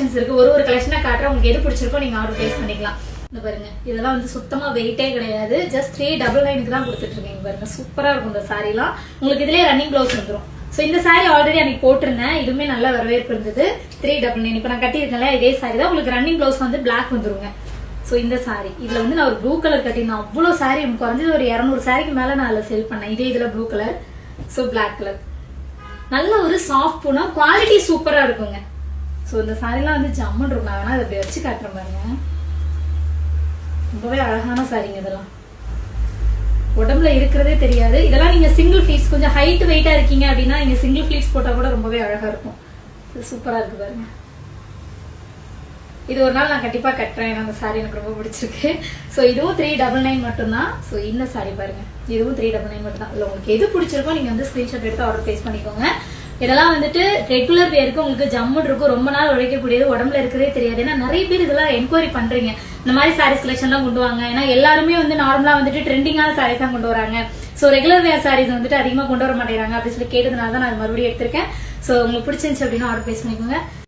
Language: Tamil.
கலெக்ஷன்ஸ் இருக்கு. ஒரு கலெக்ஷனா காட்டுறேன். உங்களுக்கு எது பிடிச்சிருக்கோ நீங்க ஆர்டர் பிளேஸ் பண்ணிக்கலாம். இந்த பாருங்க, இதெல்லாம் வந்து சுத்தமா வெயிட்டே கிடையாது. ஜஸ்ட் 399 தான் கொடுத்துட்டு இருக்கீங்க. பாருங்க, சூப்பரா இருக்கும் இந்த சாரீலாம். உங்களுக்கு இதுலயே ரன்னிங் பிளவுஸ் வந்துடும். ஸோ இந்த சாரி ஆல்ரெடி அன்னைக்கு போட்டிருந்தேன். இதுவுமே நல்ல வரவேற்பு இருந்தது. 399. இப்போ நான் கட்டியிருக்கேன்ல இதே சாரி தான். உங்களுக்கு ரன்னிங் பிளவுஸ் வந்து பிளாக் வந்துருங்க. ஸோ இந்த சாரி இதுல வந்து நான் ஒரு ப்ளூ கலர் கட்டியிருந்தேன். அவ்வளோ சாரி குறைஞ்சது ஒரு 200 சாரிக்கு மேல நான் அதில் செல் பண்ணேன். இதே இதுல blue colour. So black colour நல்ல ஒரு சாஃப்ட் பூனா குவாலிட்டி சூப்பரா இருக்குங்க. ஸோ இந்த சாரிலாம் வந்து ஜம்முன்னு இருக்கும். நான் வேணா அதை அப்படி வச்சு காட்டுறேன் பாருங்க. ரொம்பவே அழகான சாரிங்க. இதெல்லாம் உடம்புல இருக்கிறதே தெரியாது. இதெல்லாம் நீங்க சிங்கிள் ஃபிளீட்ஸ் கொஞ்சம் ஹைட் வெயிட்டா இருக்கீங்க அப்படின்னா நீங்க சிங்கிள் ஃபிளீட்ஸ் போட்டா கூட ரொம்பவே அழகா இருக்கும். சூப்பரா இருக்கு பாருங்க. இது ஒரு நாள் நான் கண்டிப்பா கட்டுறேன். அந்த சாரி எனக்கு ரொம்ப பிடிச்சிருக்கு. ஸோ இதுவும் 399 மட்டும்தான். ஸோ இந்த சாரி பாருங்க, இதுவும் 399 மட்டும் தான். இல்லை உங்களுக்கு எது பிடிச்சிருக்கோ நீங்க வந்து ஸ்கிரீன்ஷாட் எடுத்து ஆர்டர் பிளேஸ் பண்ணிக்கோங்க. இதெல்லாம் வந்துட்டு ரெகுலர் வேருக்கு உங்களுக்கு ஜம்முன்னு இருக்கும். ரொம்ப நாள் உழைக்கக்கூடியது, உடம்புல இருக்கிறதே தெரியாது. ஏன்னா நிறைய பேர் இதெல்லாம் என்கொயரி பண்றீங்க, இந்த மாதிரி சாரீஸ் கலெக்ஷன் எல்லாம் கொண்டு வாங்க. ஏன்னா எல்லாருமே வந்து நார்மலா வந்துட்டு ட்ரெண்டிங்கான சாரீஸ் தான் கொண்டு வராங்க. ஸோ ரெகுலர் வேர் சாரீஸ் வந்துட்டு அதிகமா கொண்டு வர மாட்டேங்கிறாங்க அப்படின்னு சொல்லி கேட்டதுனால தான் நான் மறுபடியும் எடுத்திருக்கேன். ஸோ உங்களுக்கு பிடிச்சிருந்துச்சு அப்படின்னா ஆர்டர் பிளேஸ் பண்ணிக்கோங்க.